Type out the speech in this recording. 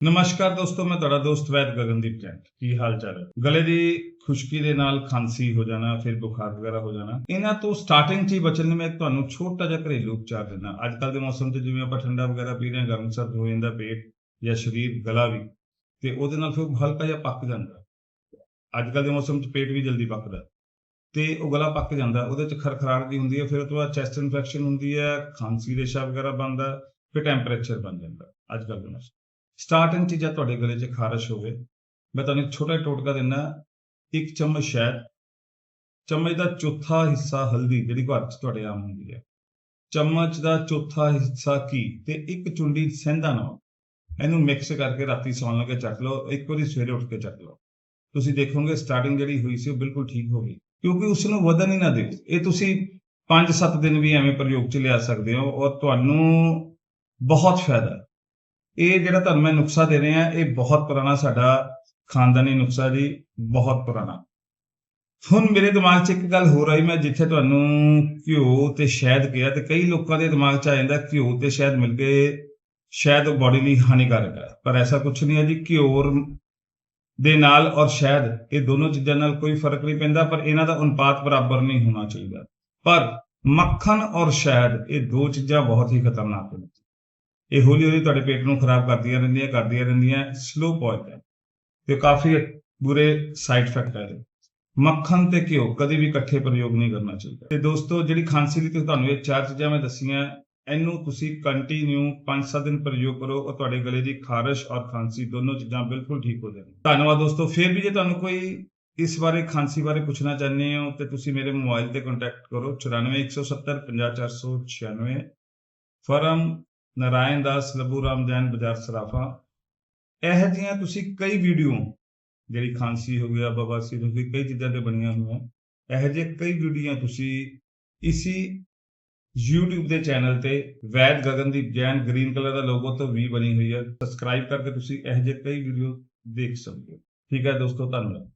ਨਮਸਕਾਰ ਦੋਸਤੋ, ਮੈਂ ਤੁਹਾਡਾ ਦੋਸਤ ਵੈਦ ਗਗਨਦੀਪ ਜੈਨ। ਕੀ ਹਾਲ ਚਾਲ ਹੈ? ਗਲੇ ਦੀ ਖੁਸ਼ਕੀ ਦੇ ਨਾਲ ਖਾਂਸੀ ਹੋ ਜਾਣਾ, ਫਿਰ ਬੁਖਾਰ ਵਗੈਰਾ ਹੋ ਜਾਣਾ, ਇਹਨਾਂ ਤੋਂ ਸਟਾਰਟਿੰਗ 'ਚ ਹੀ ਬਚਣ ਲਈ ਮੈਂ ਤੁਹਾਨੂੰ ਛੋਟਾ ਜਿਹਾ ਘਰੇਲੂ ਉਪਚਾਰ ਦਿੰਦਾ। ਅੱਜ ਕੱਲ੍ਹ ਦੇ ਮੌਸਮ 'ਚ ਜਿਵੇਂ ਆਪਾਂ ਠੰਡਾ ਵਗੈਰਾ ਪੀ ਰਹੇ ਹਾਂ, ਗਰਮ ਸਰਦ ਹੋ ਜਾਂਦਾ ਪੇਟ ਜਾਂ ਸਰੀਰ, ਗਲਾ ਵੀ, ਤੇ ਉਹਦੇ ਨਾਲ ਫਿਰ ਹਲਕਾ ਜਿਹਾ ਪੱਕ ਜਾਂਦਾ। ਅੱਜ ਕੱਲ੍ਹ ਦੇ ਮੌਸਮ 'ਚ ਪੇਟ ਵੀ ਜਲਦੀ ਪੱਕਦਾ ਤੇ ਉਹ ਗਲਾ ਪੱਕ ਜਾਂਦਾ, ਉਹਦੇ 'ਚ ਖਰਖਰਾਹਟ ਵੀ ਹੁੰਦੀ ਹੈ। ਫਿਰ ਉਹ ਤੋਂ ਬਾਅਦ ਚੈਸਟ ਇਨਫੈਕਸ਼ਨ ਹੁੰਦੀ ਹੈ, ਖਾਂਸੀ ਰੇਸ਼ਾ ਵਗੈਰਾ ਬਣਦਾ, ਫਿਰ ਟੈਂਪਰੇਚਰ ਬਣ ਜਾਂਦਾ। ਅੱਜ ਕੱਲ੍ਹ ਦੇ ਮੌਸਮ ਸਟਾਰਟਿੰਗ 'ਚ ਜਾਂ ਤੁਹਾਡੇ ਗਲੇ 'ਚ ਖਾਰਸ਼ ਹੋਵੇ, ਮੈਂ ਤੁਹਾਨੂੰ ਇੱਕ ਛੋਟਾ ਜਿਹਾ ਟੋਟਕਾ ਦਿੰਦਾ। 1 ਚਮਚ ਸ਼ਹਿਦ, ਚਮਚ ਦਾ ਚੌਥਾ ਹਿੱਸਾ ਹਲਦੀ ਜਿਹੜੀ ਘਰ 'ਚ ਤੁਹਾਡੇ ਆਮ ਹੁੰਦੀ ਹੈ, ਚਮਚ ਦਾ ਚੌਥਾ ਹਿੱਸਾ ਘੀ ਤੇ ਇੱਕ ਚੁੰਡੀ ਸੇਂਦਾ ਨਮਕ, ਇਹਨੂੰ ਮਿਕਸ ਕਰਕੇ ਰਾਤੀ ਸੌਣ ਲੱਗੇ ਚੱਟ ਲਓ। ਇੱਕ ਵਾਰੀ ਸਵੇਰੇ ਉੱਠ ਕੇ ਚੱਟ ਲਓ, ਤੁਸੀਂ ਦੇਖੋਗੇ ਸਟਾਰਟਿੰਗ ਜਿਹੜੀ ਹੋਈ ਸੀ ਉਹ ਬਿਲਕੁਲ ਠੀਕ ਹੋ ਗਈ, ਕਿਉਂਕਿ ਉਸ ਨੂੰ ਵਧਣ ਹੀ ਨਾ ਦਿਓ। ਇਹ ਤੁਸੀਂ 5-7 ਦਿਨ ਵੀ ਐਵੇਂ ਪ੍ਰਯੋਗ 'ਚ ਲਿਆ ਸਕਦੇ ਹੋ ਔਰ ਤੁਹਾਨੂੰ ਬਹੁਤ ਫਾਇਦਾ ਹੈ। ਇਹ ਜਿਹੜਾ ਤੁਹਾਨੂੰ ਮੈਂ ਨੁਸਖਾ ਦੇ ਰਿਹਾ, ਇਹ ਬਹੁਤ ਪੁਰਾਣਾ ਸਾਡਾ ਖਾਨਦਾਨੀ ਨੁਸਖਾ ਜੀ, ਬਹੁਤ ਪੁਰਾਣਾ। ਹੁਣ ਮੇਰੇ ਦਿਮਾਗ 'ਚ ਇੱਕ ਗੱਲ ਹੋਰ ਆਈ, ਮੈਂ ਜਿੱਥੇ ਤੁਹਾਨੂੰ ਘਿਓ ਤੇ ਸ਼ਹਿਦ ਕਿਹਾ, ਤੇ ਕਈ ਲੋਕਾਂ ਦੇ ਦਿਮਾਗ 'ਚ ਆ ਜਾਂਦਾ ਘਿਓ ਤੇ ਸ਼ਹਿਦ ਮਿਲ ਕੇ ਸ਼ਾਇਦ ਉਹ ਬੋਡੀ ਲਈ ਹਾਨੀਕਾਰਕ ਹੈ, ਪਰ ਐਸਾ ਕੁਝ ਨਹੀਂ ਹੈ ਜੀ। ਘਿਓ ਦੇ ਨਾਲ ਔਰ ਸ਼ਹਿਦ, ਇਹ ਦੋਨੋਂ ਚੀਜ਼ਾਂ ਨਾਲ ਕੋਈ ਫਰਕ ਨਹੀਂ ਪੈਂਦਾ, ਪਰ ਇਹਨਾਂ ਦਾ ਅਨੁਪਾਤ ਬਰਾਬਰ ਨਹੀਂ ਹੋਣਾ ਚਾਹੀਦਾ। ਪਰ ਮੱਖਣ ਔਰ ਸ਼ਹਿਦ, ਇਹ ਦੋ ਚੀਜ਼ਾਂ ਬਹੁਤ ਹੀ ਖਤਰਨਾਕ ਨੇ। ਇਹ ਹੌਲੀ ਹੌਲੀ ਤੁਹਾਡੇ ਪੇਟ ਨੂੰ ਖਰਾਬ ਕਰਦੀਆਂ ਰਹਿੰਦੀਆਂ, ਸਲੋ ਪੋਇਜ਼ਨ, ਤੇ ਕਾਫੀ ਬੁਰੇ ਸਾਈਡ ਇਫੈਕਟ ਹੈ ਇਹਦੇ। ਮੱਖਣ ਤੇ ਘਿਓ ਕਦੇ ਵੀ ਇਕੱਠੇ ਪ੍ਰਯੋਗ ਨਹੀਂ ਕਰਨਾ ਚਾਹੀਦਾ। ਤੇ ਦੋਸਤੋ, ਜਿਹੜੀ ਖਾਂਸੀ ਲਈ ਤੁਹਾਨੂੰ ਇਹ 4 ਚੀਜ਼ਾਂ ਮੈਂ ਦੱਸੀਆਂ, ਇਹਨੂੰ ਤੁਸੀਂ ਕੰਟੀਨਿਊ 5-7 ਦਿਨ ਪ੍ਰਯੋਗ ਕਰੋ ਔਰ ਤੁਹਾਡੇ ਗਲੇ ਦੀ ਖਾਰਸ਼ ਔਰ ਖਾਂਸੀ ਦੋਨੋਂ ਚੀਜ਼ਾਂ ਬਿਲਕੁਲ ਠੀਕ ਹੋ ਜਾਣਗੀਆਂ। ਧੰਨਵਾਦ ਦੋਸਤੋ। ਫਿਰ ਵੀ ਜੇ ਤੁਹਾਨੂੰ ਕੋਈ ਇਸ ਬਾਰੇ ਖਾਂਸੀ ਬਾਰੇ ਪੁੱਛਣਾ ਚਾਹੁੰਦੇ ਹੋ ਤੇ ਤੁਸੀਂ ਮੇਰੇ ਮੋਬਾਈਲ ਤੇ ਕੰਟੈਕਟ ਕਰੋ 94 170 50 496। ਫਰਮ ਨਾਰਾਇਣ ਦਾਸ ਲੱਭੂ ਰਾਮ ਜੈਨ, ਬਾਜ਼ਾਰ ਸਰਾਫਾ। ਇਹੋ ਜਿਹੀਆਂ ਤੁਸੀਂ ਕਈ ਵੀਡੀਓ, ਜਿਹੜੀ ਖਾਂਸੀ ਹੋ ਗਿਆ, ਬਵਾਸੀਰ ਹੋ ਗਈ, ਕਈ ਚੀਜ਼ਾਂ ਤੇ ਬਣੀਆਂ ਹੋਈਆਂ, ਇਹੋ ਜਿਹੇ ਕਈ ਵੀਡੀਓ ਤੁਸੀਂ ਇਸੀ YouTube ਦੇ ਚੈਨਲ ਤੇ ਵੈਦ ਗਗਨਦੀਪ ਜੈਨ, ਗ੍ਰੀਨ ਕਲਰ ਦਾ ਲੋਗੋ ਤੋਂ ਵੀ ਬਣੀ ਹੋਈ ਹੈ। ਸਬਸਕ੍ਰਾਈਬ ਕਰਕੇ ਤੁਸੀਂ ਇਹੋ ਜਿਹੇ ਕਈ ਵੀਡੀਓ ਦੇਖ ਸਕਦੇ ਹੋ। ਠੀਕ ਹੈ ਦੋਸਤੋ, ਧੰਨਵਾਦ।